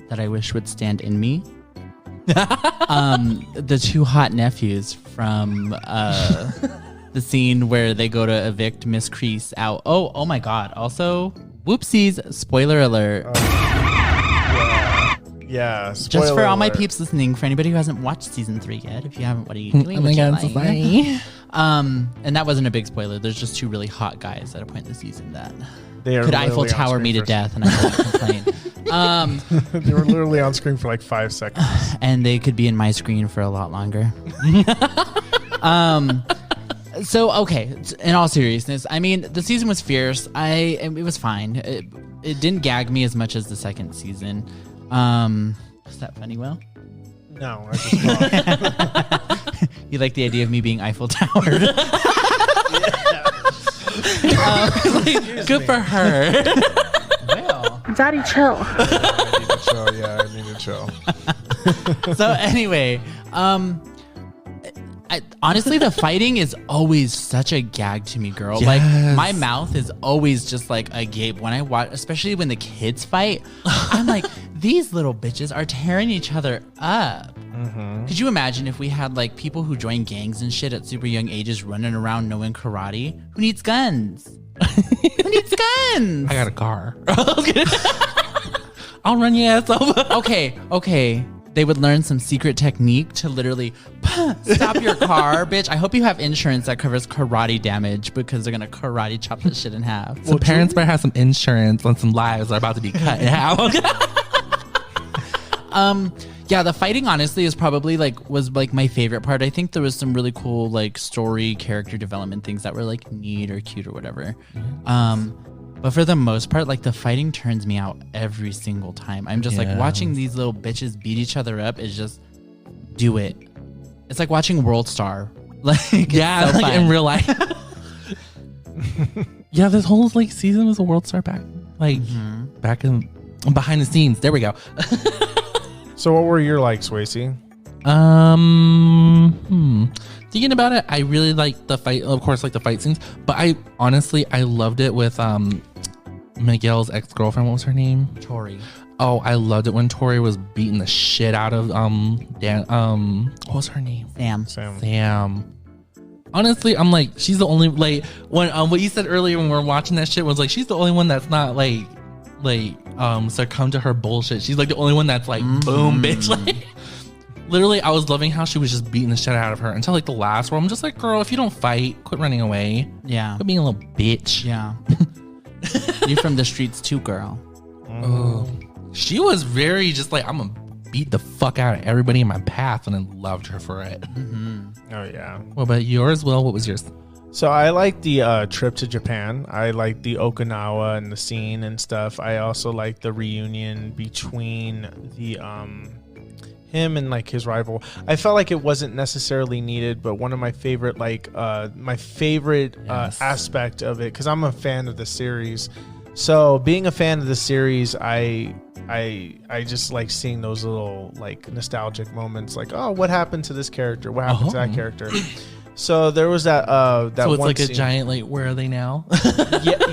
that I wish would stand in me. The two hot nephews from the scene where they go to evict Miss Crease out. Oh my God. Also, whoopsies. Spoiler alert. Yeah. Just for all my peeps listening, for anybody who hasn't watched season 3 yet, if you haven't, what are you doing? Oh my God, so sorry. And that wasn't a big spoiler. There's just two really hot guys at a point in the season that could Eiffel Tower me to death, and I won't complain. They were literally on screen for like 5 seconds. And they could be in my screen for a lot longer. So, okay, in all seriousness, I mean, the season was fierce. It was fine. It didn't gag me as much as the second season. Is that funny, Will? No, I just You like the idea of me being Eiffel Tower? Good for her. Well, Daddy, chill. I need to chill. So anyway, honestly, the fighting is always such a gag to me, girl. Yes. Like, my mouth is always just like agape when I watch, especially when the kids fight. I'm like, these little bitches are tearing each other up. Mm-hmm. Could you imagine if we had like people who join gangs and shit at super young ages running around knowing karate? Who needs guns? Who needs guns? I got a car. I'll run your ass over. Okay. They would learn some secret technique to literally stop your car, bitch. I hope you have insurance that covers karate damage because they're going to karate chop this shit in half. So parents better have some insurance on some lives that are about to be cut in half. Yeah, the fighting honestly is probably was my favorite part. I think there was some really cool like story, character development things that were like neat or cute or whatever. But for the most part, like the fighting turns me out every single time. I'm just like watching these little bitches beat each other up is just do it. It's like watching World Star. Like so like in real life. Yeah, this whole like season was a World Star back back in behind the scenes. There we go. So what were your likes, Swayze? Thinking about it, I really like the fight, of course, like the fight scenes, but I loved it with Miguel's ex-girlfriend. What was her name? Tori. Oh, I loved it when Tori was beating the shit out of Dan. What was her name? Sam. Honestly, I'm like, she's the only like when what you said earlier when we were watching that shit was like she's the only one that's not like succumb to her bullshit. She's like the only one that's like boom bitch. Like literally I was loving how she was just beating the shit out of her until like the last where I'm just like, girl, if you don't fight, quit running away. Yeah. Quit being a little bitch. Yeah. You from the streets too, girl. Oh. She was very just like, I'm gonna beat the fuck out of everybody in my path, and I loved her for it. Oh yeah. What about yours, Will? What was yours? So I like the trip to Japan. I like the Okinawa and the scene and stuff. I also like the reunion between the him and like his rival. I felt like it wasn't necessarily needed, but one of my favorite aspect of it, because I'm a fan of the series. So being a fan of the series, I just like seeing those little like nostalgic moments, like, oh, what happened to this character? What happened to that character? So there was that so it's one like scene. a giant like, where are they now?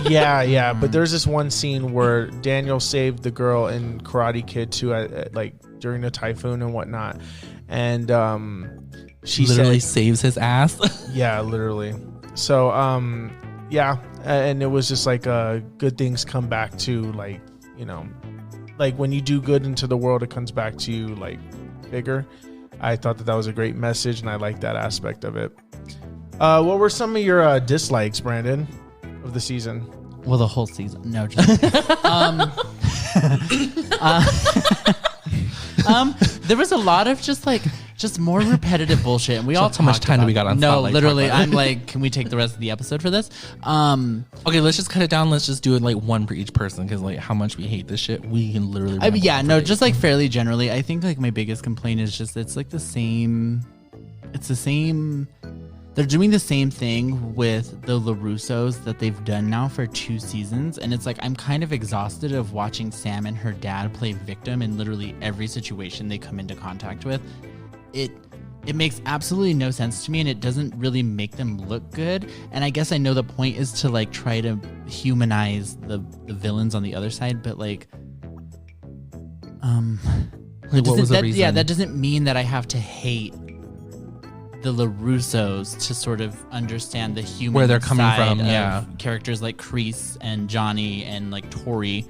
yeah. But there's this one scene where Daniel saved the girl in Karate Kid 2 like during the typhoon and whatnot, and she literally saves his ass. Yeah, literally. So yeah, and it was just like good things come back to, like, you know, like when you do good into the world, it comes back to you like bigger. I thought that was a great message, and I like that aspect of it. What were some of your dislikes, Brandon, of the season? Well, the whole season. No, just there was a lot of just more repetitive bullshit, and we all how much time do we got on No, Spotlight? literally, I'm like, can we take the rest of the episode for this? Okay, let's just cut it down. Let's just do it like one for each person, because like how much we hate this shit, we can literally. I mean, yeah, no, just like fairly generally, I think like my biggest complaint is just it's like the same. It's the same. They're doing the same thing with the LaRussos that they've done now for 2 seasons. And it's like, I'm kind of exhausted of watching Sam and her dad play victim in literally every situation they come into contact with. It makes absolutely no sense to me, and it doesn't really make them look good. And I guess I know the point is to like try to humanize the villains on the other side, but like, Like, what was the reason? Yeah, that doesn't mean that I have to hate the LaRussos to sort of understand the human where they're coming side from. of Yeah, characters like Kreese and Johnny and like Tori.